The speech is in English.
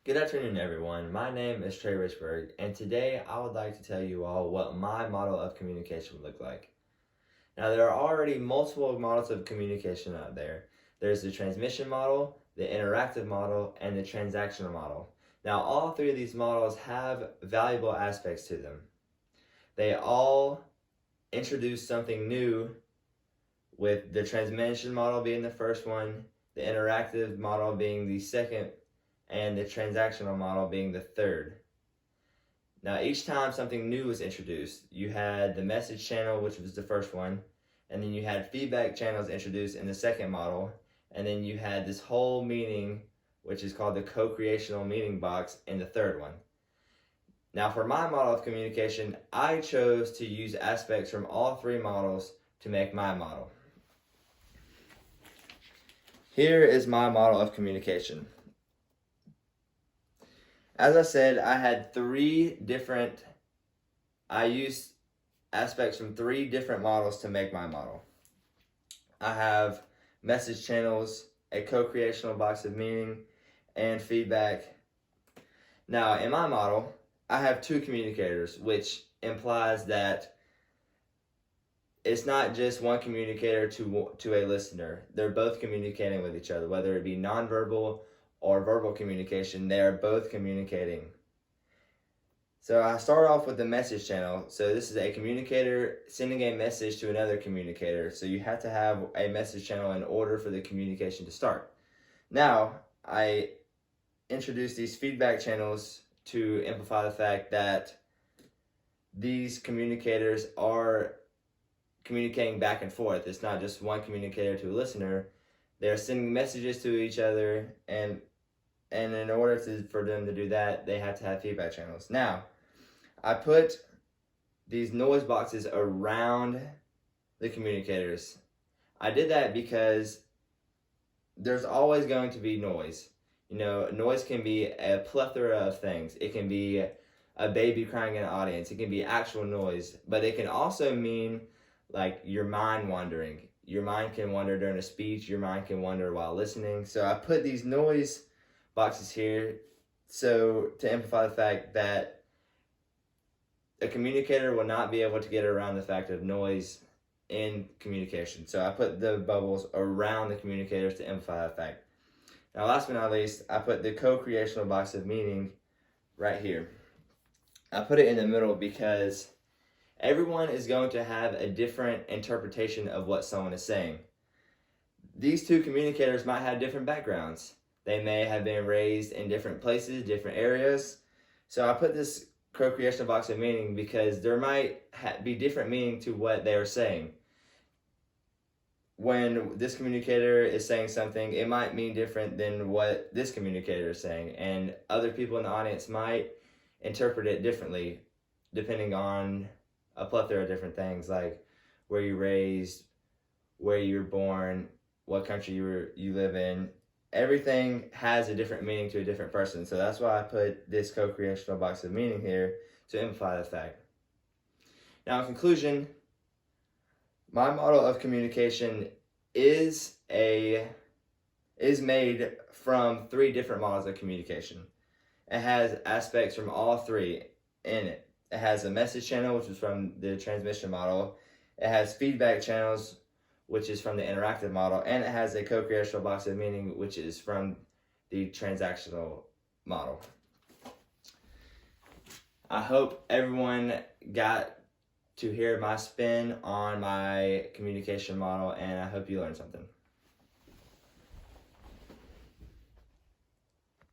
Good afternoon, everyone. My name is Trey Richburg, and today I would like to tell you all what my model of communication would look like. Now, there are already multiple models of communication out there. There's the transmission model, the interactive model, and the transactional model. Now, all three of these models have valuable aspects to them. They all introduce something new, with the transmission model being the first one, the interactive model being the second, and the transactional model being the third. Now, each time something new was introduced, you had the message channel, which was the first one, and then you had feedback channels introduced in the second model, and then you had this whole meaning, which is called the co-creational meaning box, in the third one. Now, for my model of communication, I chose to use aspects from all three models to make my model. Here is my model of communication. As I said, I used aspects from three different models to make my model. I have message channels, a co-creational box of meaning, and feedback. Now, in my model, I have two communicators, which implies that it's not just one communicator to a listener. They're both communicating with each other, whether it be nonverbal or verbal communication. They are both communicating. So I start off with the message channel. So this is a communicator sending a message to another communicator. So you have to have a message channel in order for the communication to start. Now, I introduce these feedback channels to amplify the fact that these communicators are communicating back and forth. It's not just one communicator to a listener. They're sending messages to each other, and in order for them to do that, they have to have feedback channels. Now, I put these noise boxes around the communicators. I did that because there's always going to be noise. You know, noise can be a plethora of things. It can be a baby crying in an audience. It can be actual noise, but it can also mean like your mind wandering. Your mind can wander during a speech. Your mind can wander while listening. So I put these noise boxes here so to amplify the fact that a communicator will not be able to get around the fact of noise in communication. So I put the bubbles around the communicators to amplify that fact. Now, last but not least, I put the co-creational box of meaning right here. I put it in the middle because everyone is going to have a different interpretation of what someone is saying. These two communicators might have different backgrounds. They may have been raised in different places, different areas. So I put this co-creational box of meaning because there might be different meaning to what they are saying. When this communicator is saying something, it might mean different than what this communicator is saying, and other people in the audience might interpret it differently depending on a plethora of different things, like where you're raised, where you're born, what country you live in. Everything has a different meaning to a different person. So that's why I put this co-creational box of meaning here to amplify the fact. Now, in conclusion, my model of communication is made from three different models of communication. It has aspects from all three in it. It has a message channel, which is from the transmission model. It has feedback channels, which is from the interactive model. And it has a co-creational box of meaning, which is from the transactional model. I hope everyone got to hear my spin on my communication model, and I hope you learned something.